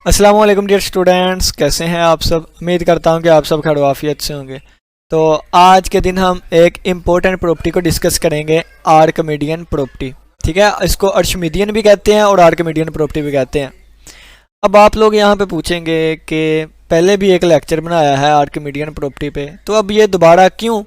अस्सलाम वालेकुम dear students, कैसे हैं आप सब। उम्मीद करता हूं कि आप सब खैर आफियत से होंगे। तो आज के दिन हम एक इम्पोर्टेंट प्रॉपर्टी को डिस्कस करेंगे, आर्किमिडियन प्रॉपर्टी। ठीक है, इसको अर्शमिदियन भी कहते हैं और आर्किमिडियन प्रॉपर्टी भी कहते हैं। अब आप लोग यहाँ पे पूछेंगे कि पहले भी एक लेक्चर बनाया है आर्किमिडियन प्रॉपर्टी पे, तो अब ये दोबारा क्यों।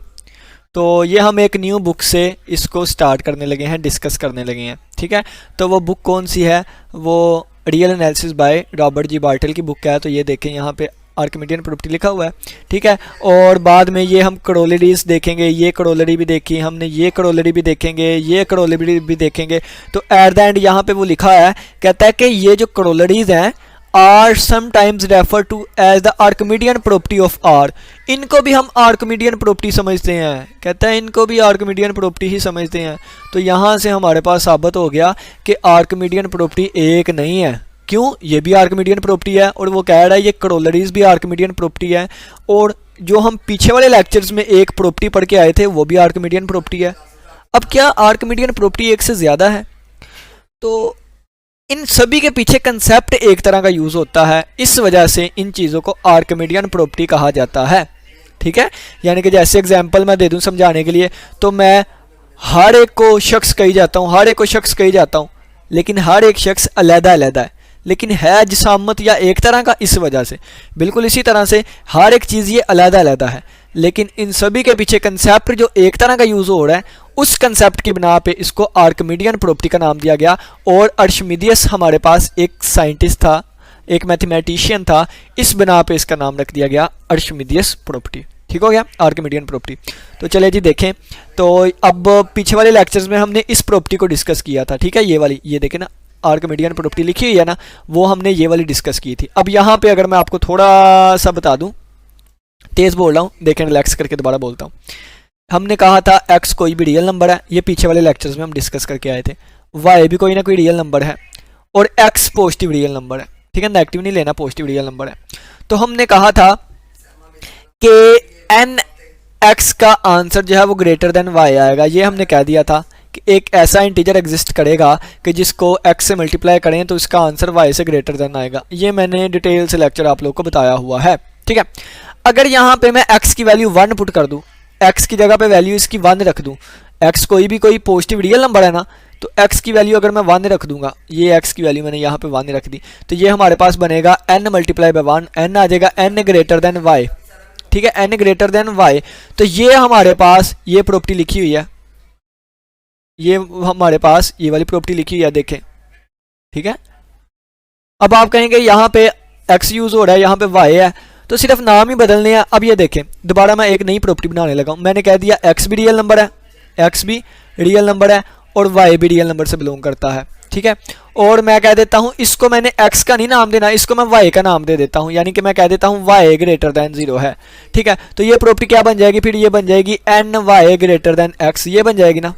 तो ये हम एक न्यू बुक से इसको स्टार्ट करने लगे हैं, डिस्कस करने लगे हैं। ठीक है, तो वो बुक कौन सी है, वो real analysis by Robert G Bartle की बुक है। तो ये देखें, यहाँ पे आर्किमिडियन प्रॉपर्टी लिखा हुआ है। ठीक है, और बाद में ये हम करोलरीज देखेंगे, ये करोलरी भी देखी हमने, ये करोलरी भी देखेंगे, ये करोलरी भी देखेंगे। तो एट द एंड यहाँ पे वो लिखा है, कहता है कि ये जो करोलरीज हैं are sometimes refer to as the Archimedean property of R. इनको भी हम आर्किमिडियन प्रॉपर्टी समझते हैं। कहता है इनको भी आर्किमिडियन प्रॉपर्टी ही समझते हैं। तो यहाँ से हमारे पास साबित हो गया कि आर्किमिडियन प्रॉपर्टी एक नहीं है। क्यों, ये भी आर्किमिडियन प्रॉपर्टी है और वो कह रहा है ये करोलरीज भी आर्किमिडियन प्रॉपर्टी है। और जो हम पीछे वाले लेक्चर्स में एक प्रॉपर्टी पढ़ के आए थे वो भी आर्किमिडियन प्रॉपर्टी है। अब क्या आर्किमिडियन प्रॉपर्टी एक से ज़्यादा है? तो इन सभी के पीछे कंसेप्ट एक तरह का यूज़ होता है, इस वजह से इन चीज़ों को आर्किमिडियन प्रॉपर्टी कहा जाता है। ठीक है, यानी कि जैसे एग्जांपल मैं दे दूं समझाने के लिए, तो मैं हर एक को शख्स कही जाता हूं, हर एक को शख्स कही जाता हूं, लेकिन हर एक शख्स अलग-अलग है, लेकिन है जिसामत या एक तरह का, इस वजह से। बिल्कुल इसी तरह से हर एक चीज़ ये अलग-अलग है, लेकिन इन सभी के पीछे कंसेप्ट जो एक तरह का यूज़ हो रहा है, उस कंसेप्ट की बिना पे इसको आर्किमिडियन प्रॉपर्टी का नाम दिया गया। और अर्शमिदियस हमारे पास एक साइंटिस्ट था, एक मैथमेटिशियन था, इस बिना पे इसका नाम रख दिया गया अर्शमिदियस प्रॉपर्टी। ठीक हो गया, आर्किमिडियन प्रॉपर्टी। तो चले जी देखें, तो अब पीछे वाले लेक्चर्स में हमने इस प्रॉपर्टी को डिस्कस किया था। ठीक है, ये वाली, ये देखें ना, आर्किमिडियन प्रॉपर्टी लिखी हुई है ना, वो हमने ये वाली डिस्कस की थी। अब यहाँ पे अगर मैं आपको थोड़ा सा बता दूँ, तेज़ बोल रहा हूँ, देखें रिलैक्स करके दोबारा बोलता हूँ। हमने कहा था x कोई भी रियल नंबर है, ये पीछे वाले लेक्चर्स में हम डिस्कस करके आए थे। y भी कोई ना कोई रियल नंबर है और x पॉजिटिव रियल नंबर है। ठीक है, नेगेटिव नहीं लेना, पॉजिटिव रियल नंबर है। तो हमने कहा था कि n x का आंसर जो है वो ग्रेटर देन y आएगा। ये हमने कह दिया था कि एक ऐसा इंटीजर एग्जिस्ट करेगा कि जिसको x से मल्टीप्लाई करें तो इसका आंसर y से ग्रेटर देन आएगा। ये मैंने डिटेल से लेक्चर आप लोग को बताया हुआ है। ठीक है, अगर यहाँ पे मैं x की वैल्यू 1 पुट कर दूँ, x की जगह पे वैल्यू इसकी 1 रख दूं, x कोई पॉजिटिव रियल नंबर है ना, तो x की वैल्यू अगर मैं 1 रख दूंगा, ये x की वैल्यू मैंने यहाँ पे 1 रख दी, तो ये हमारे पास बनेगा n मल्टीप्लाई बाय 1, n आ जाएगा n ग्रेटर देन y। ठीक है, n ग्रेटर देन y। तो ये हमारे पास ये प्रॉपर्टी लिखी हुई है, ये हमारे पास ये वाली प्रॉपर्टी लिखी हुई है, देखें। ठीक है, अब आप कहेंगे यहाँ पे x यूज हो रहा है, यहाँ पे y है, तो सिर्फ नाम ही बदलने हैं। अब ये देखें, दोबारा मैं एक नई प्रॉपर्टी बनाने लगा हूँ। मैंने कह दिया x भी रियल नंबर है, x भी रियल नंबर है और y भी रियल नंबर से बिलोंग करता है। ठीक है, और मैं कह देता हूँ इसको मैंने x का नहीं नाम देना, इसको मैं y का नाम दे देता हूँ, यानी कि मैं कह देता हूँ y ग्रेटर दैन 0 है। ठीक है, तो ये प्रॉपर्टी क्या बन जाएगी फिर, ये बन जाएगी n y greater than x, ये बन जाएगी ना।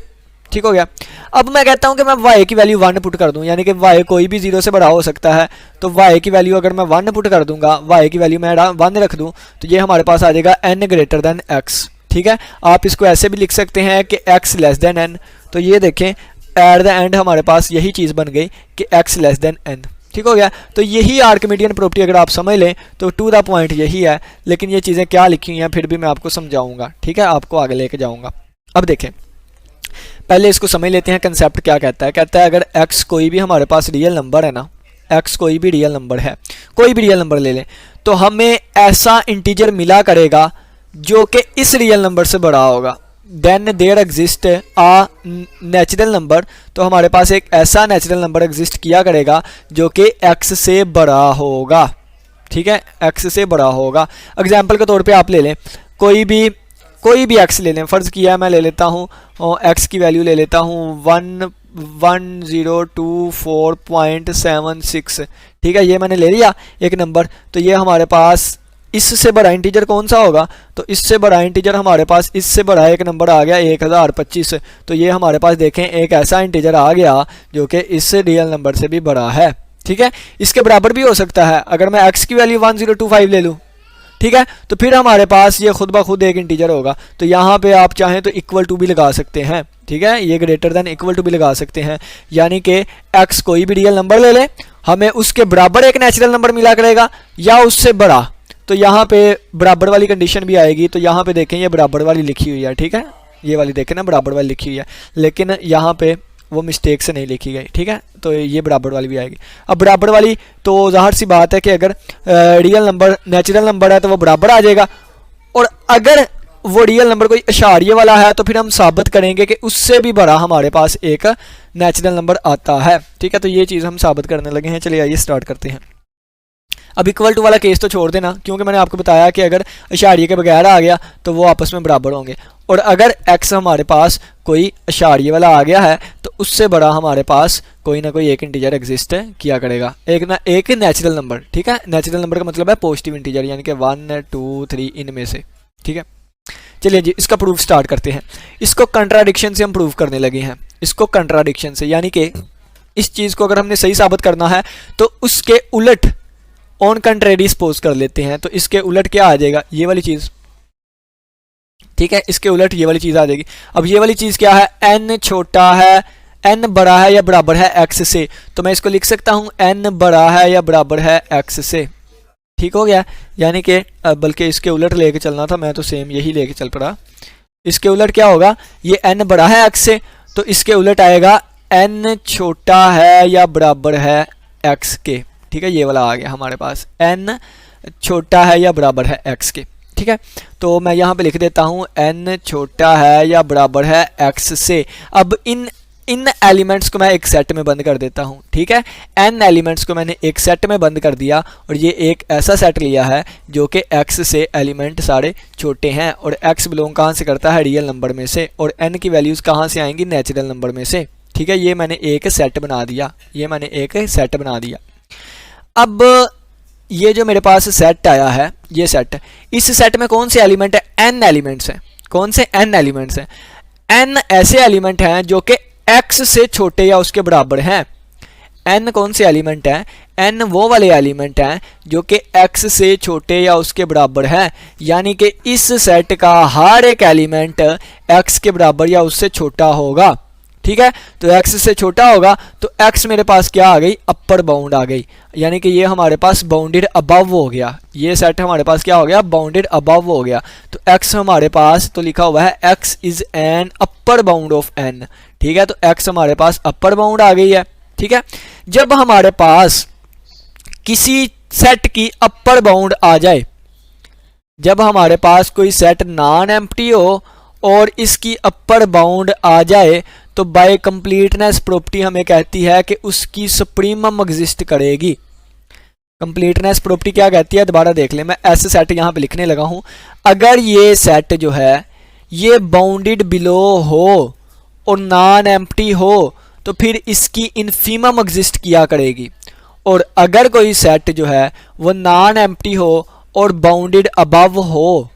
ठीक हो गया। अब मैं कहता हूं कि मैं y की वैल्यू 1 पुट कर दूं, यानी कि y कोई भी 0 से बड़ा हो सकता है, तो y की वैल्यू अगर मैं 1 पुट कर दूंगा, y की वैल्यू मैं 1 रख दूं, तो ये हमारे पास आ जाएगा n ग्रेटर देन x। ठीक है, आप इसको ऐसे भी लिख सकते हैं कि x लेस देन n। तो ये देखें, एट द एंड हमारे पास यही चीज़ बन गई कि x लेस देन n। ठीक हो गया, तो यही आर्किमिडियन प्रॉपर्टी अगर आप समझ लें तो टू द पॉइंट यही है, लेकिन ये चीज़ें क्या लिखी हुई हैं फिर भी मैं आपको समझाऊंगा। ठीक है, आपको आगे लेके जाऊँगा। अब देखें, पहले इसको समझ लेते हैं कंसेप्ट क्या कहता है। कहता है अगर x कोई भी हमारे पास रियल नंबर है ना, x कोई भी रियल नंबर है, कोई भी रियल नंबर ले लें, तो हमें ऐसा इंटीजर मिला करेगा जो कि इस रियल नंबर से बड़ा होगा। Then there exist a natural number, तो हमारे पास एक ऐसा नेचुरल नंबर एग्जिस्ट किया करेगा जो कि x से बड़ा होगा। ठीक है, x से बड़ा होगा। एग्जाम्पल के तौर पर आप ले लें, कोई भी x ले लें, फ़र्ज़ किया मैं ले लेता हूँ x की वैल्यू ले लेता हूँ 1024.76। ठीक है, ये मैंने ले लिया एक नंबर, तो ये हमारे पास इससे बड़ा इंटीजर कौन सा होगा, तो इससे बड़ा इंटीजर हमारे पास इससे बड़ा एक नंबर आ गया 1025। तो ये हमारे पास देखें एक ऐसा इंटीजर आ गया जो कि इस रियल नंबर से भी बड़ा है। ठीक है, इसके बराबर भी हो सकता है, अगर मैं x की वैल्यू 1025 ले लूँ ठीक है। तो फिर हमारे पास ये खुद ब खुद एक इंटीजर होगा, तो यहाँ पे आप चाहें तो इक्वल टू भी लगा सकते हैं, ठीक है, ये ग्रेटर देन इक्वल टू भी लगा सकते हैं, यानी कि x कोई भी रियल नंबर ले लें, हमें उसके बराबर एक नेचुरल नंबर मिला करेगा या उससे बड़ा, तो यहाँ पे बराबर वाली कंडीशन भी आएगी। तो यहाँ पे देखें ये बराबर वाली लिखी हुई है, ठीक है, ये वाली देखें ना बराबर वाली लिखी हुई है, लेकिन यहाँ पे वो मिस्टेक से नहीं लिखी गई, ठीक है, तो ये बराबर वाली भी आएगी। अब बराबर वाली तो ज़ाहिर सी बात है कि अगर रियल नंबर नेचुरल नंबर है तो वो बराबर आ जाएगा, और अगर वो रियल नंबर कोई इशारिये वाला है तो फिर हम साबित करेंगे कि उससे भी बड़ा हमारे पास एक नेचुरल नंबर आता है, ठीक है। तो ये चीज़ हम साबित करने लगे हैं। चलिए आइए स्टार्ट करते हैं। अब इक्वल टू वाला केस तो छोड़ देना, क्योंकि मैंने आपको बताया कि अगर इशारिये के बगैर आ गया तो वो आपस में बराबर होंगे, और अगर x हमारे पास कोई इशारिये वाला आ गया है तो उससे बड़ा हमारे पास कोई ना कोई एक इंटीजर एग्जिस्ट किया करेगा, एक नेचुरल नंबर, ठीक है। नेचुरल नंबर का मतलब है पॉजिटिव इंटीजर, यानी कि 1 2 3 इनमें से, ठीक है। चलिए जी इसका प्रूफ स्टार्ट करते हैं। इसको कंट्राडिक्शन से हम प्रूव करने लगे हैं, इसको कंट्राडिक्शन से, यानी कि इस चीज़ को अगर हमने सही साबित करना है तो उसके उलट ऑन कंट्रेरी सपोज कर लेते हैं। तो इसके उलट क्या आ जाएगा, ये वाली चीज़, ठीक है, इसके उलट ये वाली चीज़ आ जाएगी। अब ये वाली चीज़ क्या है, n छोटा है, n बड़ा है या बराबर है x से, तो मैं इसको लिख सकता हूँ n बड़ा है या बराबर है x से, ठीक हो गया। यानी कि बल्कि इसके उलट लेके चलना था, मैं तो सेम यही लेके चल पड़ा। इसके उलट क्या होगा, ये n बड़ा है x से, तो इसके उलट आएगा n छोटा है या बराबर है x के, ठीक है, ये वाला आ गया हमारे पास, n छोटा है या बराबर है x के, ठीक है। तो मैं यहाँ पे लिख देता हूँ n छोटा है या बराबर है x से। अब इन एलिमेंट्स को मैं एक सेट में बंद कर देता हूँ, ठीक है, n एलिमेंट्स को मैंने एक सेट में बंद कर दिया, और ये एक ऐसा सेट लिया है जो कि x से एलिमेंट सारे छोटे हैं, और x बिलोंग कहाँ से करता है, रियल नंबर में से, और n की वैल्यूज़ कहाँ से आएंगी, नेचुरल नंबर में से, ठीक है। ये मैंने एक सेट बना दिया, ये मैंने एक सेट बना दिया। अब ये जो मेरे पास सेट आया है, ये सेट, इस सेट में कौन से एलिमेंट है, n एलिमेंट्स हैं। कौन से n एलिमेंट्स हैं, n ऐसे एलिमेंट हैं जो कि x से छोटे या उसके बराबर हैं। n कौन से एलिमेंट हैं, n वो वाले एलिमेंट हैं जो कि x से छोटे या उसके बराबर हैं, यानी कि इस सेट का हर एक एलिमेंट x के बराबर या उससे छोटा होगा, ठीक है। तो x से छोटा होगा तो x मेरे पास क्या आ गई, अपर बाउंड आ गई, यानी कि ये हमारे पास बाउंडेड अबव हो गया, ये सेट हमारे पास क्या हो गया, बाउंडेड अबव हो गया। तो x हमारे पास तो लिखा हुआ है x is an upper bound of n, ठीक है। तो x हमारे पास अपर बाउंड आ गई है, ठीक है। जब हमारे पास किसी सेट की अपर बाउंड आ जाए, जब हमारे पास कोई सेट नॉन एम्प्टी हो और इसकी अपर बाउंड आ जाए, तो बाय कंप्लीटनेस प्रॉपर्टी हमें कहती है कि उसकी सुप्रीमम एग्जिस्ट करेगी। कंप्लीटनेस प्रॉपर्टी क्या कहती है, दोबारा देख ले, मैं ऐसे सेट यहाँ पे लिखने लगा हूँ। अगर ये सेट जो है ये बाउंडेड बिलो हो और नॉन एम्प्टी हो तो फिर इसकी इनफीमम एग्जिस्ट किया करेगी, और अगर कोई सेट जो है वो नॉन एम्प्टी हो और बाउंडेड अबव हो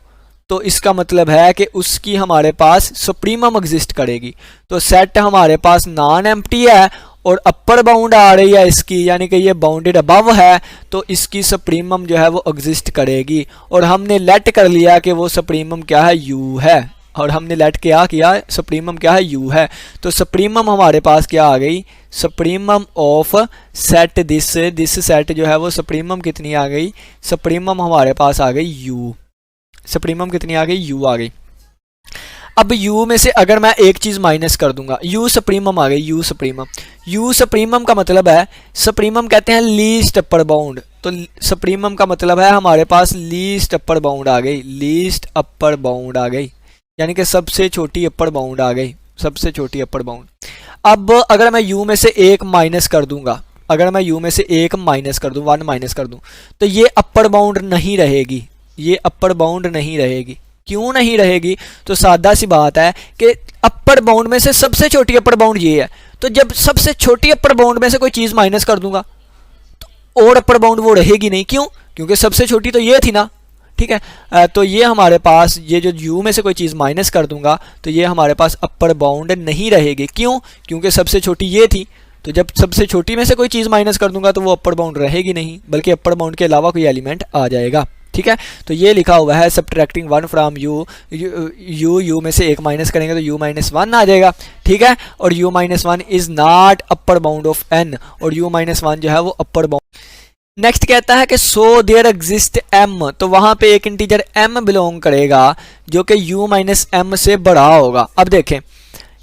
तो इसका मतलब है कि उसकी हमारे पास सुप्रीमम एग्जिस्ट करेगी। तो सेट हमारे पास नॉन एम्प्टी है और अपर बाउंड आ रही है इसकी, यानी कि ये बाउंडेड अबव है, तो इसकी सुप्रीमम जो है वो एग्जिस्ट करेगी। और हमने लेट कर लिया कि वो सुप्रीमम क्या है, u है, और हमने लेट क्या किया, सुप्रीमम क्या है, u है। तो सुप्रीमम हमारे पास क्या आ गई, supremum of set this set जो है वो सुप्रीमम कितनी आ गई, सुप्रीमम हमारे पास आ गई u, सुप्रीमम कितनी आ गई, u आ गई। अब u में से अगर मैं एक चीज़ माइनस कर दूंगा, u सुप्रीमम आ गई, u सुप्रीमम। u सुप्रीमम का मतलब है, सुप्रीमम कहते हैं लीस्ट अपर बाउंड, तो सुप्रीमम का मतलब है हमारे पास लीस्ट अपर बाउंड आ गई, लीस्ट अपर बाउंड आ गई, यानी कि सबसे छोटी अपर बाउंड आ गई, सबसे छोटी अपर बाउंड। अब अगर मैं u में से एक माइनस कर दूंगा, अगर मैं u में से एक माइनस कर दूं, 1 माइनस कर दूं, तो ये अपर बाउंड नहीं रहेगी, ये अपर बाउंड नहीं रहेगी। क्यों नहीं रहेगी, तो सादा सी बात है कि अपर बाउंड में से सबसे छोटी अपर बाउंड ये है, तो जब सबसे छोटी अपर बाउंड में से कोई चीज़ माइनस कर दूंगा तो और अपर बाउंड वो रहेगी नहीं। क्यों, क्योंकि सबसे छोटी तो ये थी ना, ठीक है। तो ये हमारे पास, ये जो u में से कोई चीज़ माइनस कर दूंगा तो ये हमारे पास अपर बाउंड नहीं रहेगी। क्यों, क्योंकि सबसे छोटी ये थी, तो जब सबसे छोटी में से कोई चीज़ माइनस कर दूंगा तो वो अपर बाउंड रहेगी नहीं, बल्कि अपर बाउंड के अलावा कोई एलिमेंट आ जाएगा, ठीक है। तो ये लिखा हुआ है सब्ट्रैक्टिंग 1 फ्रॉम यू में से 1 माइनस करेंगे तो u माइनस 1 आ जाएगा, ठीक है। और u minus 1 is not upper bound of n, और u माइनस 1 जो है वो अपर बाउंड। नेक्स्ट कहता है कि सो देयर एग्जिस्ट m, तो वहां पे एक इंटीजर m बिलोंग करेगा जो कि u माइनस m से बड़ा होगा। अब देखें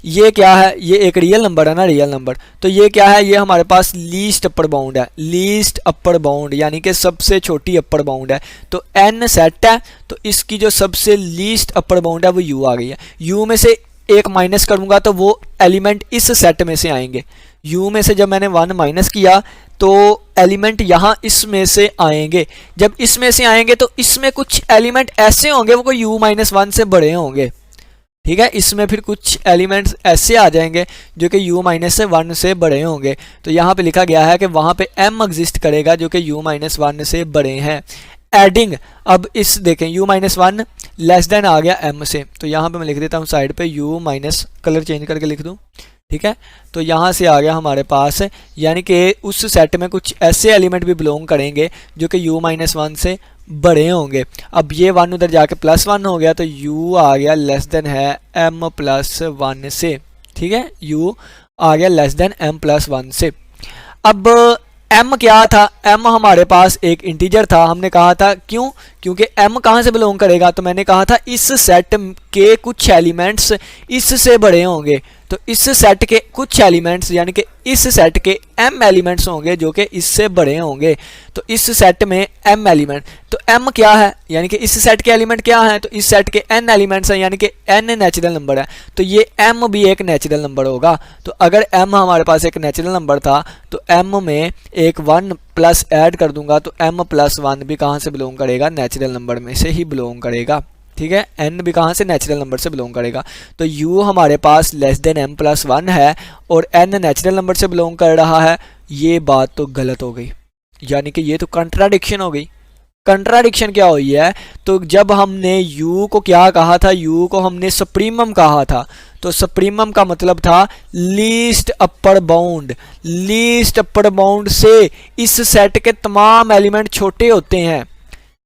ये क्या है, ये एक रियल नंबर है ना, रियल नंबर, तो ये क्या है, ये हमारे पास लीस्ट अपर बाउंड है, लीस्ट अपर बाउंड यानी कि सबसे छोटी अपर बाउंड है। तो n सेट है, तो इसकी जो सबसे लीस्ट अपर बाउंड है वो u आ गई है। u में से 1 माइनस करूंगा तो वो एलिमेंट इस सेट में से आएंगे। u में से जब मैंने 1 माइनस किया तो एलिमेंट यहाँ इसमें से आएंगे। जब इसमें से आएंगे तो इसमें कुछ एलिमेंट ऐसे होंगे वो कोई u माइनस 1 से बड़े होंगे, ठीक है। इसमें फिर कुछ एलिमेंट्स ऐसे आ जाएंगे जो कि u माइनस 1 से बड़े होंगे। तो यहाँ पे लिखा गया है कि वहाँ पे m एग्जिस्ट करेगा जो कि u माइनस 1 से बड़े हैं। एडिंग, अब इस देखें u माइनस 1 लेस देन आ गया m से, तो यहाँ पे मैं लिख देता हूँ साइड पे u माइनस, कलर चेंज करके लिख दूँ, ठीक है। तो यहाँ से आ गया हमारे पास, यानी कि उस सेट में कुछ ऐसे एलिमेंट भी बिलोंग करेंगे जो कि u माइनस 1 से बड़े होंगे। अब ये 1 उधर जाके +1 हो गया तो u आ गया लेस देन है m प्लस 1 से, ठीक है। u आ गया लेस देन m प्लस 1 से। अब m क्या था, m हमारे पास एक इंटीजर था। हमने कहा था क्यों, क्योंकि m कहाँ से बिलोंग करेगा, तो मैंने कहा था इस सेट के कुछ एलिमेंट्स इससे बड़े होंगे। तो इस सेट के कुछ एलिमेंट्स यानी कि इस सेट के m एलिमेंट्स होंगे जो कि इससे बड़े होंगे। तो इस सेट में m एलिमेंट, तो m क्या है, यानी कि इस सेट के एलिमेंट क्या है, तो इस सेट के n एलिमेंट्स हैं, यानी कि n नेचुरल नंबर है, तो ये m भी एक नेचुरल नंबर होगा। तो अगर m हमारे पास एक नेचुरल नंबर था तो m में एक 1 प्लस ऐड कर दूंगा तो m प्लस 1 भी कहाँ से बिलोंग करेगा, नेचुरल नंबर में से ही बिलोंग करेगा, ठीक है। n भी कहाँ से, नेचुरल नंबर से बिलोंग करेगा। तो u हमारे पास लेस देन m प्लस 1 है और n नेचुरल नंबर से बिलोंग कर रहा है। ये बात तो गलत हो गई, यानी कि ये तो कंट्राडिक्शन हो गई। कंट्राडिक्शन क्या हुई है, तो जब हमने u को क्या कहा था, u को हमने सुप्रीमम कहा था, तो सुप्रीमम का मतलब था least upper bound. Least upper bound से इस सेट के तमाम एलिमेंट छोटे होते हैं,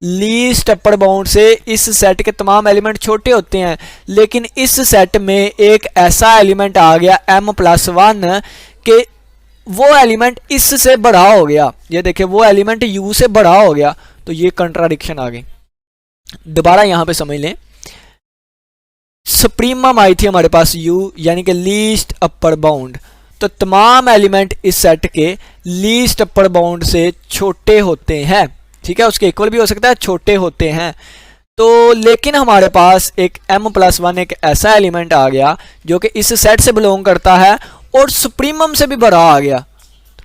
लीस्ट अपर बाउंड से इस सेट के तमाम एलिमेंट छोटे होते हैं। लेकिन इस सेट में एक ऐसा एलिमेंट आ गया m प्लस 1 के वो एलिमेंट इससे बड़ा हो गया। ये देखिए वो एलिमेंट u से बड़ा हो गया, तो ये कंट्राडिक्शन आ गई। दोबारा यहां पे समझ लें, सुप्रीमम आई थी हमारे पास u यानी कि लीस्ट अपर बाउंड, तो तमाम एलिमेंट इस सेट के लीस्ट अपर बाउंड से छोटे होते हैं, ठीक है। उसके इक्वल भी हो सकता है, छोटे होते हैं। तो लेकिन हमारे पास एक m प्लस 1 एक ऐसा एलिमेंट आ गया जो कि इस सेट से बिलोंग करता है और सुप्रीमम से भी बड़ा आ गया।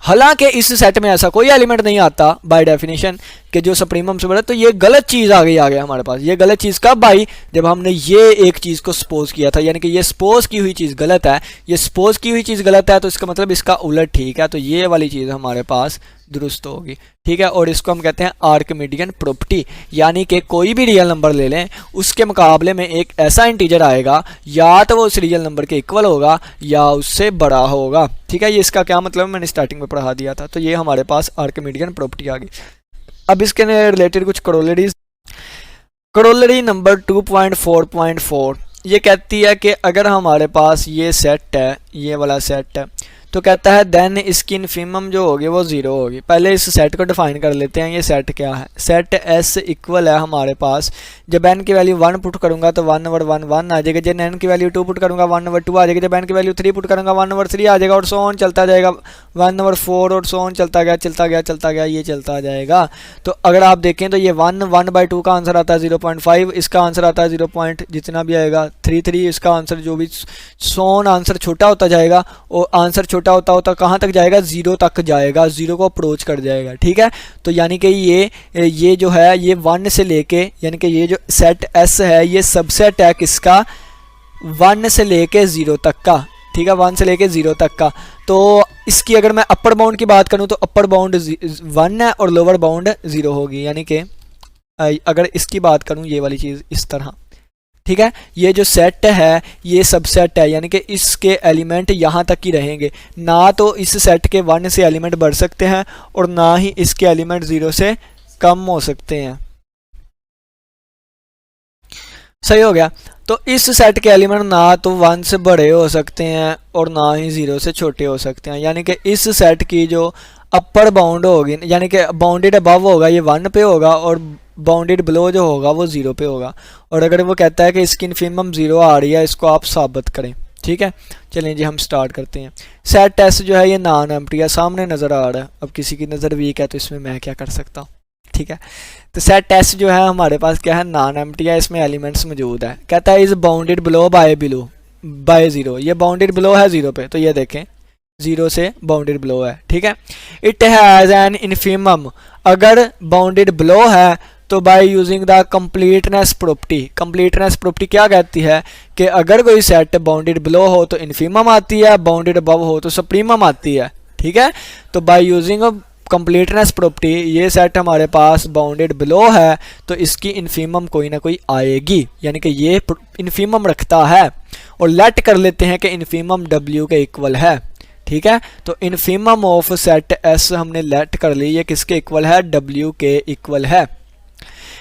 हालांकि इस सेट में ऐसा कोई एलिमेंट नहीं आता बाय डेफिनेशन कि जो सुप्रीमम से बड़ा, तो ये गलत चीज़ आ गई हमारे पास। ये गलत चीज़ कब आई, जब हमने ये एक चीज़ को सपोज किया था, यानी कि ये सपोज की हुई चीज़ गलत है, ये सपोज की हुई चीज़ गलत है तो इसका मतलब इसका उलट ठीक है। तो ये वाली चीज़ हमारे पास दुरुस्त होगी, ठीक है। और इसको हम कहते हैं आर्किमिडियन प्रॉपर्टी, यानी कि कोई भी रियल नंबर ले लें उसके मुकाबले में एक ऐसा इंटीजर आएगा या तो वो उस रियल नंबर के इक्वल होगा या उससे बड़ा होगा, ठीक है। ये इसका क्या मतलब है मैंने स्टार्टिंग में पढ़ा दिया था। तो ये हमारे पास आर्किमिडियन प्रॉपर्टी आ गई। अब इसके रिलेटेड कुछ करोलरीज। करोलरी नंबर 2.4.4 ये कहती है कि अगर हमारे पास ये सेट है, ये वाला सेट है, तो कहता है देन इसकी इनफीमम जो होगी वो 0 होगी। पहले इस सेट को डिफाइन कर लेते हैं। ये सेट क्या है, सेट S इक्वल है हमारे पास, जब n की वैल्यू 1 पुट करूंगा तो 1 ओवर 1 1 आ जाएगा, जब n की वैल्यू 2 पुट करूंगा 1 ओवर 2 आ जाएगा, जब n की वैल्यू 3 पुट करूंगा 1 ओवर 3 आ जाएगा, और सो ऑन चलता जाएगा 1 ओवर 4 और सो ऑन चलता गया ये चलता जाएगा। तो अगर आप देखें तो ये 1/2 का आंसर आता है 0.5, इसका आंसर आता है 0. जितना भी आएगा 3 इसका आंसर, जो भी सो ऑन आंसर छोटा होता जाएगा और आंसर छोटा होता कहाँ तक जाएगा, 0 तक जाएगा, 0 को अप्रोच कर जाएगा, ठीक है। तो यानी कि ये जो है ये 1 से लेके, यानी कि ये जो सेट S है ये सबसेट है किसका, 1 से लेके 0 तक का, ठीक है, 1 से लेके 0 तक का। तो इसकी अगर मैं अपर बाउंड की बात करूं तो अपर बाउंड 1 है और लोअर बाउंड 0 होगी, यानी कि अगर इसकी बात करूं ये वाली चीज़ इस तरह, ठीक है। ये जो सेट है ये सबसेट है, यानी कि इसके एलिमेंट यहाँ तक ही रहेंगे, ना तो इस सेट के 1 से एलिमेंट बढ़ सकते हैं और ना ही इसके एलिमेंट 0 से कम हो सकते हैं, सही हो गया। तो इस सेट के एलिमेंट ना तो 1 से बड़े हो सकते हैं और ना ही 0 से छोटे हो सकते हैं, यानी कि इस सेट की जो अपर बाउंड होगी, यानी कि बाउंडेड अबव होगा ये 1 पे होगा और बाउंडेड बिलो जो होगा वो 0 पे होगा। और अगर वो कहता है कि इसकी इन्फिमम 0 आ रही है, इसको आप साबित करें। ठीक है, चलिए जी हम स्टार्ट करते हैं। सेट टेस्ट जो है ये नॉन एम्प्टी है, सामने नज़र आ रहा है। अब किसी की नज़र वीक है तो इसमें मैं क्या कर सकता हूँ। ठीक है, तो सेट टेस्ट जो है हमारे पास क्या है, नॉन एम्प्टी है, इसमें एलिमेंट्स मौजूद है। कहता है इज बाउंडेड बिलो बाय 0, ये बाउंडेड बिलो है 0 पे, तो ये देखें 0 से बाउंडेड बिलो है। ठीक है, इट हैज़ एन इन्फिमम, अगर बाउंडेड बिलो है तो by using the completeness property क्या कहती है कि अगर कोई सेट बाउंडेड बिलो हो तो इन्फिमम आती है, बाउंडेड अबव हो तो सुप्रीमम आती है। ठीक है, तो बाय यूजिंग कंप्लीटनेस प्रॉपर्टी ये सेट हमारे पास बाउंडेड बिलो है तो इसकी इन्फिमम कोई ना कोई आएगी, यानी कि ये इन्फिमम रखता है। और लेट कर लेते हैं कि इन्फिमम W के इक्वल है। ठीक है, तो इन्फिमम ऑफ सेट S हमने लेट कर ली, ये किसके इक्वल है, W के इक्वल है।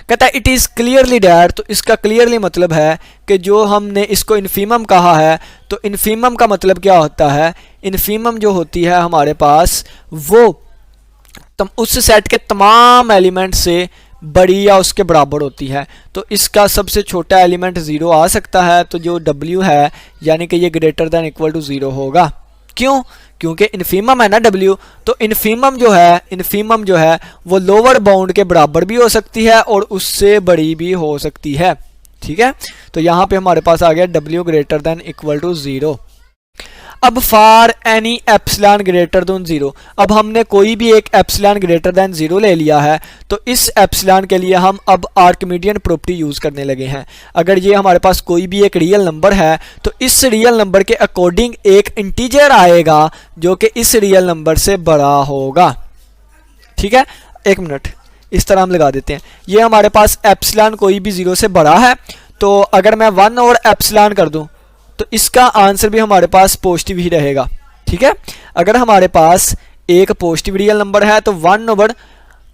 कहता है इट इज़ क्लियरली डैट, तो इसका क्लियरली मतलब है कि जो हमने इसको इन्फिमम कहा है, तो इन्फिमम का मतलब क्या होता है, इन्फिमम जो होती है हमारे पास वो उस सेट के तमाम एलिमेंट से बड़ी या उसके बराबर होती है। तो इसका सबसे छोटा एलिमेंट 0 आ सकता है, तो जो W है यानी कि ये ग्रेटर दैन इक्वल टू 0 होगा। क्यों, क्योंकि इन्फिमम है ना W, तो इन्फिमम जो है वो लोअर बाउंड के बराबर भी हो सकती है और उससे बड़ी भी हो सकती है। ठीक है, तो यहाँ पे हमारे पास आ गया W greater than equal to 0। अब for any epsilon greater than 0, अब हमने कोई भी एक एप्सिलॉन ग्रेटर दैन 0 ले लिया है, तो इस एप्सिलॉन के लिए हम अब आर्किमिडियन प्रॉपर्टी यूज़ करने लगे हैं। अगर ये हमारे पास कोई भी एक रियल नंबर है तो इस रियल नंबर के अकॉर्डिंग एक इंटीजर आएगा जो कि इस रियल नंबर से बड़ा होगा। ठीक है, एक मिनट, इस तरह हम लगा देते हैं। ये हमारे पास एप्सिलॉन कोई भी 0 से बड़ा है, तो अगर मैं 1 और एप्सिलॉन कर दूं तो इसका आंसर भी हमारे पास पॉजिटिव ही रहेगा। ठीक है, अगर हमारे पास एक पॉजिटिव रियल नंबर है तो 1 ओवर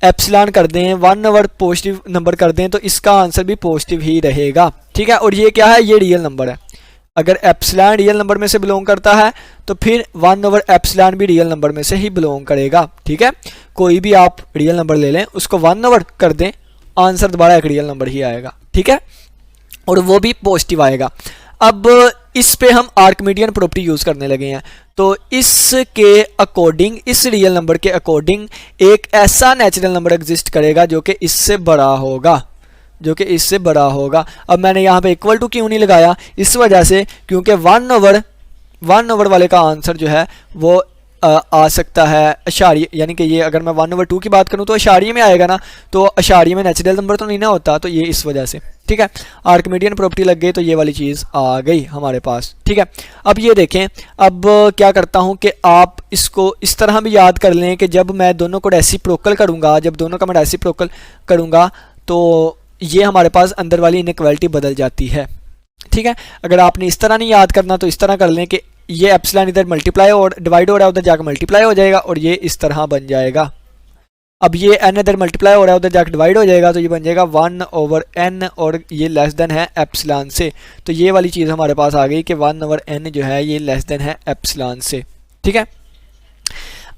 एप्सिलॉन कर दें, 1 ओवर पॉजिटिव नंबर कर दें तो इसका आंसर भी पॉजिटिव ही रहेगा। ठीक है, और ये क्या है, ये रियल नंबर है। अगर एप्सिलॉन रियल नंबर में से बिलोंग करता है तो फिर 1 ओवर एप्सिलॉन भी रियल नंबर में से ही बिलोंग करेगा। ठीक है, कोई भी आप रियल नंबर ले लें, उसको 1 ओवर कर दें, आंसर दोबारा एक रियल नंबर ही आएगा। ठीक है, और वो भी पॉजिटिव आएगा। अब इस पे हम आर्किमिडियन प्रॉपर्टी यूज़ करने लगे हैं, तो इसके अकॉर्डिंग, इस रियल नंबर के अकॉर्डिंग एक ऐसा नेचुरल नंबर एग्जिस्ट करेगा जो कि इससे बड़ा होगा, अब मैंने यहाँ पे इक्वल टू क्यों नहीं लगाया, इस वजह से क्योंकि 1 ओवर वाले का आंसर जो है वो आ सकता है अशारिये, यानी कि ये अगर मैं 1/2 की बात करूँ तो अशारिये में आएगा ना, तो अशारिये में नेचुरल नंबर तो नहीं ना होता, तो ये इस वजह से। ठीक है, आर्किमिडियन प्रॉपर्टी लग गई तो ये वाली चीज़ आ गई हमारे पास। ठीक है, अब ये देखें, अब क्या करता हूँ कि आप इसको इस तरह भी याद कर लें कि जब मैं दोनों को रेसिप्रोकल करूँगा तो ये हमारे पास अंदर वाली इनइक्वालिटी बदल जाती है। ठीक है, अगर आपने इस तरह नहीं याद करना तो इस तरह कर लें कि ये एप्सिलॉन इधर मल्टीप्लाई और डिवाइड हो रहा है, उधर जाकर मल्टीप्लाई हो जाएगा और ये इस तरह बन जाएगा। अब ये n इधर मल्टीप्लाई हो रहा है, उधर जाकर डिवाइड हो जाएगा, तो ये बन जाएगा 1 ओवर n और ये लेस देन है एप्सिलॉन से। तो ये वाली चीज़ हमारे पास आ गई कि 1 ओवर n जो है ये लेस देन है एप्सिलॉन से। ठीक है,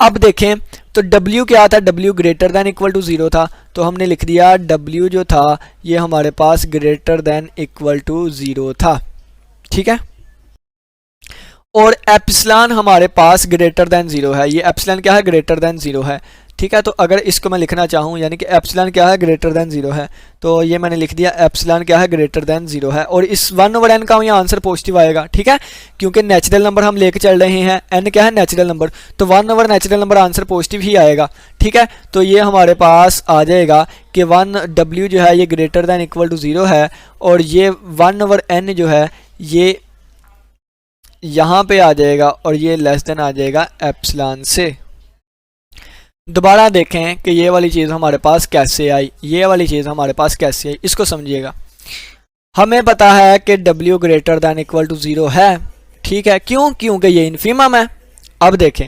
अब देखें तो W क्या था, W greater than equal to 0 था, तो हमने लिख दिया W जो था ये हमारे पास ग्रेटर दैन इक्वल टू 0 था। ठीक है, और एप्सिलॉन हमारे पास ग्रेटर दैन 0 है, ये एप्सिलॉन क्या है, ग्रेटर दैन 0 है। ठीक है, तो अगर इसको मैं लिखना चाहूँ, यानी कि एप्सिलॉन क्या है, ग्रेटर दैन 0 है, तो ये मैंने लिख दिया एप्सिलॉन क्या है, ग्रेटर दैन 0 है, और इस 1 ओवर n का यहाँ आंसर पॉजिटिव आएगा। ठीक है, क्योंकि नेचुरल नंबर हम लेके चल रहे हैं, n क्या है, नेचुरल नंबर, तो 1 over natural number answer positive ही आएगा। ठीक है, तो ये हमारे पास आ जाएगा कि 1W जो है ये ग्रेटर दैन इक्वल टू 0 है, और ये 1 ओवर n जो है ये यहाँ पे आ जाएगा और ये लेस देन आ जाएगा एप्सिलॉन से। दोबारा देखें कि ये वाली चीज़ हमारे पास कैसे आई, इसको समझिएगा। हमें पता है कि W greater than equal to 0 है। ठीक है, क्यों, क्योंकि ये इन्फिमम है। अब देखें,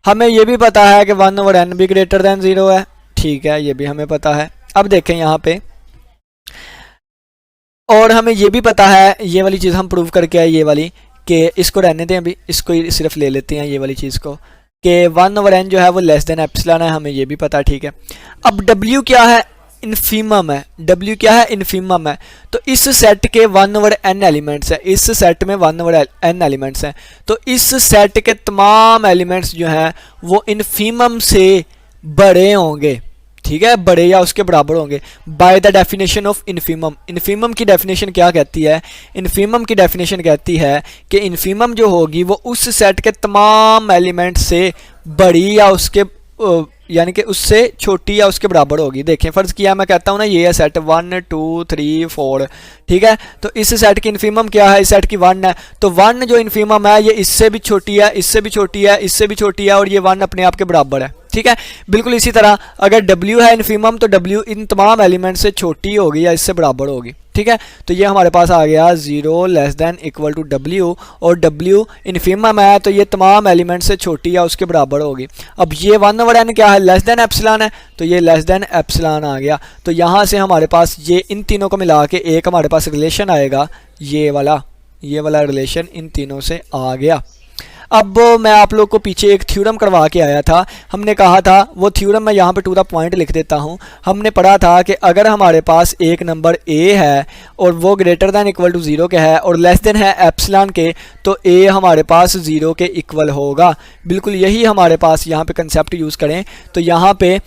हमें ये भी पता है कि 1 ओवर n भी ग्रेटर दैन 0 है। ठीक है, ये भी हमें पता है। अब देखें यहाँ पे और हमें ये भी पता है, ये वाली चीज़ हम प्रूव करके आए, ये वाली, कि इसको रहने दें, अभी इसको सिर्फ ले लेते हैं ये वाली चीज़ को, कि 1/n जो है वो लेस देन एप्सिलॉन है, हमें ये भी पता है, ठीक है। अब W क्या है, इन्फीमम है। W क्या है, इन्फीमम है। तो इस सेट के 1/n एलिमेंट्स है, इस सेट में 1/n एलिमेंट्स हैं, तो इस सेट के तमाम एलिमेंट्स जो हैं वो इन्फीमम से बड़े होंगे, ठीक है, बड़े या उसके बराबर होंगे by the definition of infimum. Infimum की डेफिनेशन क्या कहती है, इन्फीमम की डेफिनेशन कहती है कि इन्फीमम जो होगी वो उस सेट के तमाम एलिमेंट से बड़ी या उसके यानी कि उससे छोटी या उसके बराबर होगी। देखें, फ़र्ज़ किया मैं कहता हूँ ना ये है सेट 1 2 3 4, ठीक है, तो इस सेट की इन्फीमम क्या है, इस सेट की 1 है, तो 1 जो इन्फीमम है ये इससे भी छोटी है, इससे भी छोटी है, इससे भी छोटी है, और ये 1 अपने आप के बराबर है, ठीक है। बिल्कुल इसी तरह अगर W है इन्फीमम, तो W इन तमाम एलिमेंट से छोटी होगी या इससे बराबर होगी, ठीक है। तो ये हमारे पास आ गया 0 less than equal to W, और W इन्फीमम है तो ये तमाम एलिमेंट से छोटी या उसके बराबर होगी। अब ये 1/n क्या है, लेस देन एप्सिलॉन है, तो ये लेस देन एप्सिलॉन आ गया। तो यहाँ से हमारे पास ये इन तीनों को मिला के एक हमारे पास रिलेशन आएगा, ये वाला रिलेशन इन तीनों से आ गया। अब मैं आप लोग को पीछे एक थ्योरम करवा के आया था, हमने कहा था, वो थ्योरम मैं यहाँ पे टू द पॉइंट लिख देता हूँ। हमने पढ़ा था कि अगर हमारे पास एक नंबर a है और वो ग्रेटर दैन इक्वल टू 0 के है और लेस देन है एप्सिलॉन के, तो a हमारे पास 0 के इक्वल होगा। बिल्कुल यही हमारे पास यहाँ पे कंसेप्ट यूज़ करें तो यहाँ पे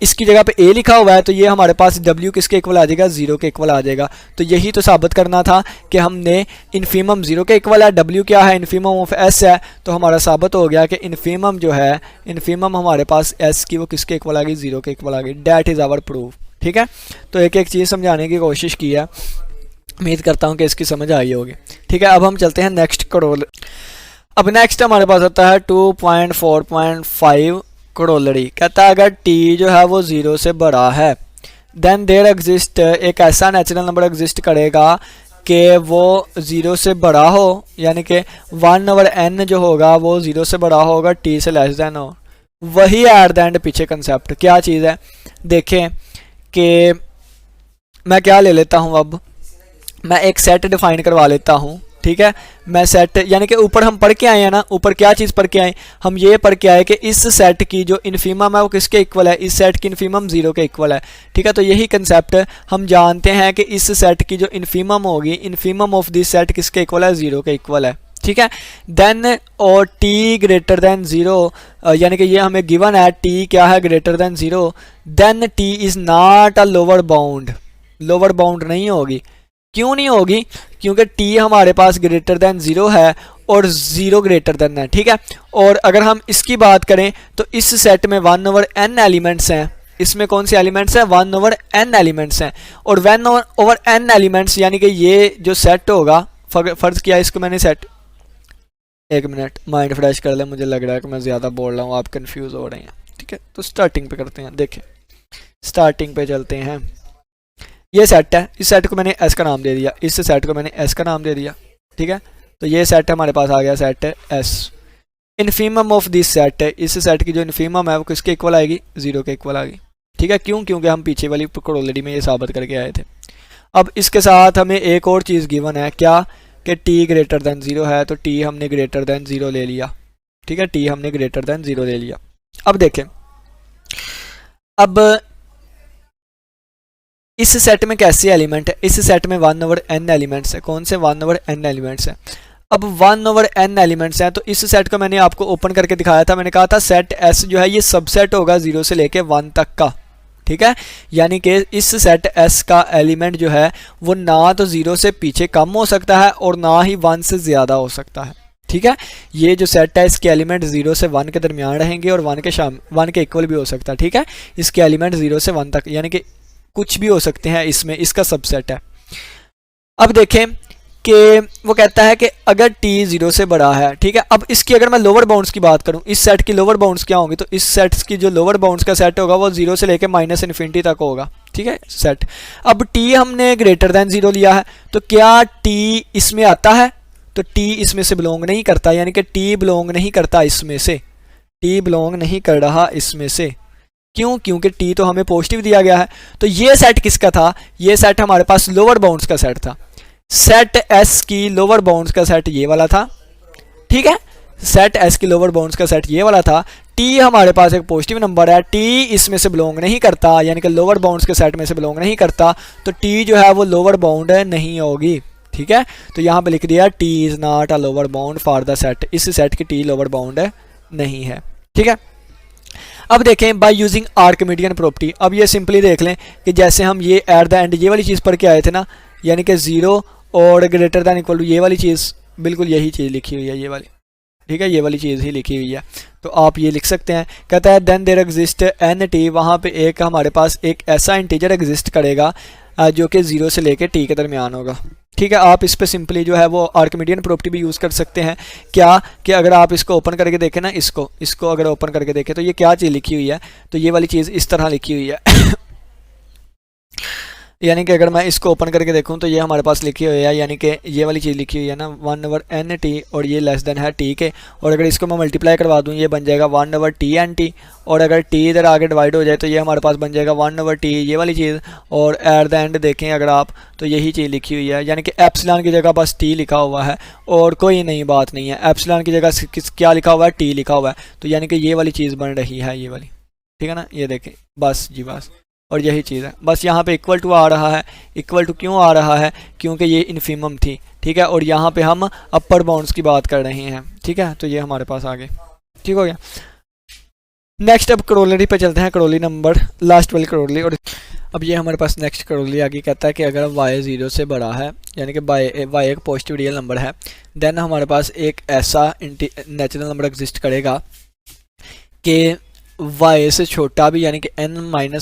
इसकी जगह पे a लिखा हुआ है, तो ये हमारे पास W किसके इक्वल आ जाएगा, 0 के इक्वल आ जाएगा। तो यही तो साबित करना था कि हमने इन्फीमम 0 के इक्वल है, W क्या है, इन्फीमम ऑफ S है, तो हमारा साबित हो गया कि इन्फीमम जो है, इन्फीमम हमारे पास S की वो किसके इक्वल आ गई, 0 के इक्वल आ गई। डैट इज़ आवर प्रूफ, ठीक है। तो एक एक चीज़ समझाने की कोशिश की है, उम्मीद करता हूँ कि इसकी समझ आई होगी, ठीक है। अब हम चलते हैं नेक्स्ट करोल। अब नेक्स्ट हमारे पास होता है 2.4.5 करोलरी। कहता है अगर t जो है वो 0 से बड़ा है, देन देयर एग्जिस्ट, एक ऐसा नेचुरल नंबर एग्जिस्ट करेगा कि वो 0 से बड़ा हो, यानी कि 1/n जो होगा वो 0 से बड़ा होगा, t से लेस देन हो। वही एट द एंड पीछे कंसेप्ट क्या चीज़ है, देखें कि मैं क्या ले लेता हूँ, अब मैं एक सेट डिफाइन करवा लेता हूँ, ठीक है। मैं सेट यानी कि ऊपर हम पढ़ के आए हैं ना, ऊपर क्या चीज़ पढ़ के आए, हम ये पढ़ के आए कि इस सेट की जो इन्फीमम है वो किसके इक्वल है, इस सेट की इन्फीमम 0 के इक्वल है, ठीक है। तो यही कंसेप्ट हम जानते हैं कि इस सेट की जो इन्फीमम होगी, इन्फीमम ऑफ दिस सेट किसके इक्वल है, 0 के इक्वल है, ठीक है। देन और t ग्रेटर दैन 0, यानी कि ये हमें गिवन है t क्या है, greater than 0, then t is not a lower bound, lower bound नहीं होगी। क्यों नहीं होगी, क्योंकि t हमारे पास ग्रेटर दैन 0 है और 0 ग्रेटर दैन है, ठीक है। और अगर हम इसकी बात करें तो इस सेट में 1/n एलिमेंट्स हैं, इसमें कौन से एलिमेंट्स हैं, 1/n एलिमेंट्स हैं, और 1/n एलिमेंट्स यानी कि ये जो सेट होगा, फ़र्ज़ किया इसको मैंने सेट, एक मिनट माइंड फ्रेश कर ले, मुझे लग रहा है कि मैं ज़्यादा बोल रहा हूँ, आप कंफ्यूज हो रहे हैं, ठीक है। तो स्टार्टिंग पे करते हैं, देखें स्टार्टिंग पे चलते हैं। ये सेट है, इस सेट को मैंने S का नाम दे दिया, इस सेट को मैंने S का नाम दे दिया, ठीक है। तो ये सेट हमारे पास आ गया, सेट है S। Infimum of this set है, इस सेट की जो इन्फीमम है वो किसके इक्वल आएगी, 0 के इक्वल आएगी, ठीक है। क्यों, क्योंकि हम पीछे वाली करोलरी में ये साबित करके आए थे। अब इसके साथ हमें एक और चीज़ गिवन है, क्या कि t ग्रेटर दैन 0 है, तो t हमने ग्रेटर दैन 0 ले लिया, ठीक है, t हमने ग्रेटर दैन 0 ले लिया। अब देखें, अब इस सेट में कैसे एलिमेंट है, इस सेट में 1/n एलिमेंट्स है, कौन से 1/n एलिमेंट्स हैं। अब 1/n एलिमेंट्स हैं, तो इस सेट को मैंने आपको ओपन करके दिखाया था, मैंने कहा था सेट S जो है ये सबसेट होगा 0 से लेके 1 तक का, ठीक है। यानी कि इस सेट S का एलिमेंट जो है वो ना तो 0 से पीछे कम हो सकता है और ना ही 1 से ज़्यादा हो सकता है, ठीक है। ये जो सेट है इसके एलिमेंट 0 से 1 के दरमियान रहेंगे और 1 के इक्वल भी हो सकता है, ठीक है। इसके एलिमेंट 0 से 1 तक यानी कि कुछ भी हो सकते हैं, इसमें इसका सबसेट है। अब देखें कि वो कहता है कि अगर t 0 से बड़ा है, ठीक है। अब इसकी अगर मैं लोअर बाउंड्स की बात करूं, इस सेट की लोअर बाउंड्स क्या होंगी, तो इस सेट की जो लोअर बाउंड्स का सेट होगा वो 0 से लेके -∞ तक होगा, ठीक है सेट। अब t हमने ग्रेटर दैन 0 लिया है, तो क्या t इसमें आता है, तो t इसमें से बिलोंग नहीं करता, यानी कि t बिलोंग नहीं करता इसमें से, t बिलोंग नहीं कर रहा इसमें से। क्यों? क्योंकि टी तो हमें पॉजिटिव दिया गया है। तो ये सेट किसका था? ये सेट हमारे पास लोअर बाउंड्स का सेट था। सेट एस की लोअर बाउंड्स का सेट ये वाला था, ठीक है। सेट एस की लोअर बाउंड्स का सेट ये वाला था। टी हमारे पास एक पॉजिटिव नंबर है, टी इसमें से बिलोंग नहीं करता, यानी कि लोअर बाउंड्स के सेट में से बिलोंग नहीं करता, तो टी जो है वो लोअर बाउंड नहीं होगी, ठीक है। तो यहाँ पे लिख दिया T is not a lower bound for the set, इस सेट की टी लोअर बाउंड नहीं है, ठीक है। अब देखें बाय यूजिंग आर्किमिडियन प्रॉपर्टी। अब ये सिंपली देख लें कि जैसे हम ये एट द एंड ये वाली चीज़ पढ़ के आए थे ना, यानी कि 0 और ग्रेटर दैन इक्वल टू ये वाली चीज़, बिल्कुल यही चीज़ लिखी हुई है ये वाली, ठीक है, ये वाली चीज़ ही लिखी हुई है। तो आप ये लिख सकते हैं, कहता है then there exist an t, वहाँ पे एक हमारे पास एक ऐसा इंटीजर एग्जिस्ट करेगा जो कि 0 से लेके टी के दरमियान होगा, ठीक है। आप इस पे सिंपली जो है वो आर्किमिडियन प्रॉपर्टी भी यूज़ कर सकते हैं। क्या कि अगर आप इसको ओपन करके देखें ना, इसको अगर ओपन करके देखें तो ये क्या चीज़ लिखी हुई है, तो ये वाली चीज़ इस तरह लिखी हुई है यानी कि अगर मैं इसको ओपन करके देखूं तो ये हमारे पास लिखी हुई है, यानी कि ये वाली चीज़ लिखी हुई है ना 1/n_t, और ये लेस देन है टी के, और अगर इसको मैं मल्टीप्लाई करवा दूं ये बन जाएगा 1/t_n_t, और अगर टी इधर आगे डिवाइड हो जाए तो ये हमारे पास बन जाएगा 1/t ये वाली चीज़, और एट द एंड देखें अगर आप तो यही चीज़ लिखी हुई है, यानी कि एप्सिलॉन की जगह बस टी लिखा हुआ है और कोई नई बात नहीं है। एप्सिलॉन की जगह क्या लिखा हुआ है? टी लिखा हुआ है, तो यानी कि ये वाली चीज़ बन रही है ये वाली, ठीक है ना। ये देखें बस जी बस, और यही चीज़ है, बस यहाँ पे इक्वल टू आ रहा है। इक्वल टू क्यों आ रहा है? क्योंकि ये इन्फीमम थी, ठीक है, और यहाँ पे हम अपर बाउंड्स की बात कर रहे हैं, ठीक है। तो ये हमारे पास आ गए, ठीक हो गया। नेक्स्ट अब करोलरी पे चलते हैं, करोलरी नंबर लास्ट वाली करोलरी। और अब ये हमारे पास नेक्स्ट करोलरी आगे कहता है कि अगर y 0 से बड़ा है, यानी कि y एक पॉजिटिव रियल नंबर है, देन हमारे पास एक ऐसा नेचुरल नंबर एग्जिस्ट करेगा कि y से छोटा भी, यानी कि n-1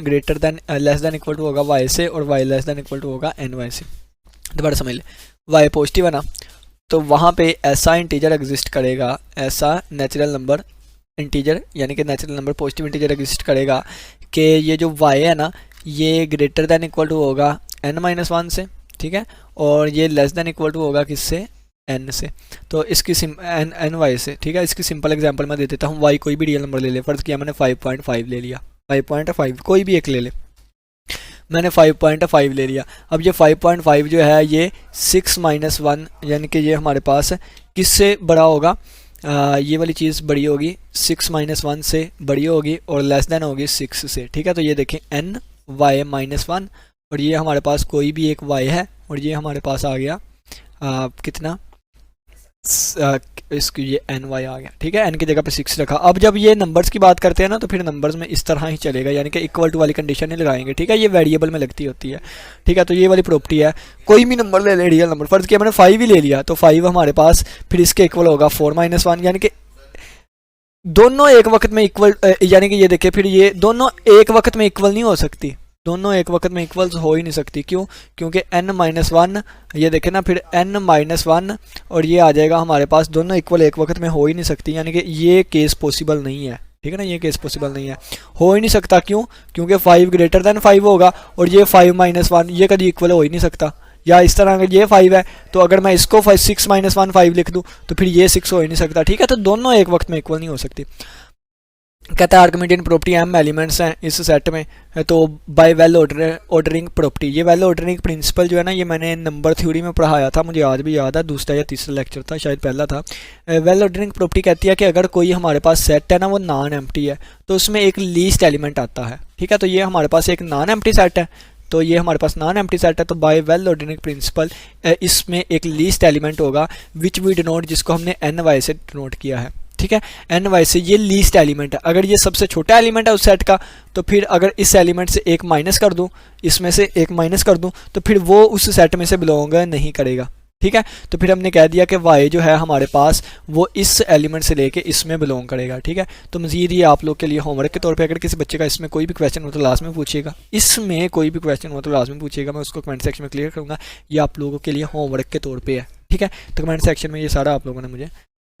greater than less than equal to होगा y से, और y less than equal to होगा ny से। दोबारा समझ ले, y पॉजिटिव है ना, तो वहाँ पे ऐसा इंटीजर एग्जिस्ट करेगा, ऐसा नेचुरल नंबर इंटीजर, यानी कि natural number positive integer exist करेगा कि ये जो y है ना ये ग्रेटर दैन इक्वल टू होगा n-1 से, ठीक है, और ये लेस दैन इक्वल टू होगा किससे? n से। तो इसकी ny से, ठीक है। इसकी सिंपल एग्जांपल मैं दे देता हूँ। y कोई भी रियल नंबर ले ले, फर्ज किया मैंने 5.5 ले लिया, 5.5 कोई भी एक ले ले, मैंने 5.5 ले लिया। अब ये 5.5 जो है ये 6 - 1, यानी कि ये हमारे पास किससे बड़ा होगा? ये वाली चीज़ बड़ी होगी 6 - 1 से बड़ी होगी, और लेस देन होगी 6 से, ठीक है। तो ये देखें ny-1, और ये हमारे पास कोई भी एक y है, और ये हमारे पास आ गया कितना? इसकी ये ny आ गया, ठीक है। n की जगह पे 6 रखा। अब जब ये नंबर्स की बात करते हैं ना तो फिर नंबर्स में इस तरह ही चलेगा, यानी कि इक्वल टू वाली कंडीशन नहीं लगाएंगे, ठीक है। ये वेरिएबल में लगती होती है, ठीक है। तो ये वाली प्रॉपर्टी है, कोई भी नंबर ले ले रियल नंबर, फर्ज किया मैंने 5 ही ले लिया, तो 5 हमारे पास फिर इसके इक्वल होगा 4 - 1, यानी कि दोनों एक वक्त में इक्वल, यानी कि ये देखिए फिर ये दोनों एक वक्त में इक्वल नहीं हो सकती, दोनों एक वक्त में इक्वल्स हो ही नहीं सकती। क्यों? क्योंकि n-1, ये देखें ना, फिर n-1 और ये आ जाएगा हमारे पास, दोनों इक्वल एक वक्त में हो ही नहीं सकती, यानी कि ये केस पॉसिबल नहीं है, ठीक है ना। ये केस पॉसिबल नहीं है, हो ही नहीं सकता। क्यों? क्योंकि 5 ग्रेटर दैन 5 होगा, और ये 5 - 1 ये कभी इक्वल हो ही नहीं सकता। या इस तरह अगर ये 5 है तो अगर मैं इसको 6 - 1 5 लिख दूँ तो फिर ये 6 हो ही नहीं सकता, ठीक है। तो दोनों एक वक्त में इक्वल नहीं हो सकती। कहता है आर्किमिडियन प्रॉपर्टी m एलिमेंट्स हैं इस सेट में, तो बाय वेल ऑर्डरिंग प्रॉपर्टी, ये वेल ऑर्डरिंग प्रिंसिपल जो है ना, ये मैंने नंबर थ्योरी में पढ़ाया था, मुझे आज भी याद है, दूसरा या तीसरा लेक्चर था, शायद पहला था। वेल ऑर्डरिंग प्रॉपर्टी कहती है कि अगर कोई हमारे पास सेट है ना वो नॉन एम्प्टी है, तो उसमें एक लीस्ट एलिमेंट आता है, ठीक है। तो ये हमारे पास एक नॉन एम्प्टी सेट है, तो ये हमारे पास नॉन एम्प्टी सेट है, तो बाय वेल ऑर्डरिंग प्रिंसिपल इसमें एक लीस्ट एलिमेंट होगा विच वी डिनोट, जिसको हमने ny से डिनोट किया है, ठीक है। ny से ये लीस्ट एलिमेंट है। अगर ये सबसे छोटा एलिमेंट है उस सेट का, तो फिर अगर इस एलिमेंट से एक माइनस कर दूं, इसमें से एक माइनस कर दूं, तो फिर वो उस सेट में से बिलोंग नहीं करेगा, ठीक है। तो फिर हमने कह दिया कि y जो है हमारे पास वो इस एलिमेंट से लेके इसमें बिलोंग करेगा, ठीक है। तो मज़ीद ये आप लोग के लिए होमवर्क के तौर पे, अगर किसी बच्चे का इसमें कोई भी क्वेश्चन हो तो लाजमी पूछिएगा, इसमें कोई भी क्वेश्चन हो तो लाजमी पूछिएगा, मैं उसको कमेंट सेक्शन में क्लियर करूँगा। ये आप लोगों के लिए होमवर्क के तौर पर है, ठीक है। तो कमेंट सेक्शन में ये सारा आप लोगों ने मुझे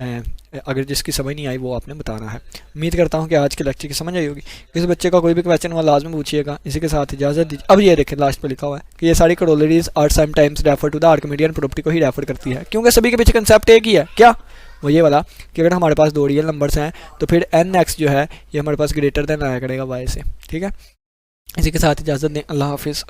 अगर जिसकी समझ नहीं आई वो आपने बताना है। उम्मीद करता हूँ कि आज के लेक्चर की समझ आई होगी। किसी बच्चे का कोई भी क्वेश्चन हुआ लाजमी पूछिएगा। इसी के साथ इजाज़त दीजिए। अब ये देखें लास्ट पे लिखा हुआ है कि ये सारी corollaries are sometimes refer to the Archimedean property को ही रेफर करती है, क्योंकि सभी के पीछे कंसेप्ट एक ही है, क्या? वो ये वाला कि अगर हमारे पास 2 रियल नंबर्स हैं तो फिर n(x) जो है ये हमारे पास ग्रेटर देन आया करेगा y से। ठीक है, इसी के साथ इजाज़त दें, अल्लाह हाफिज़।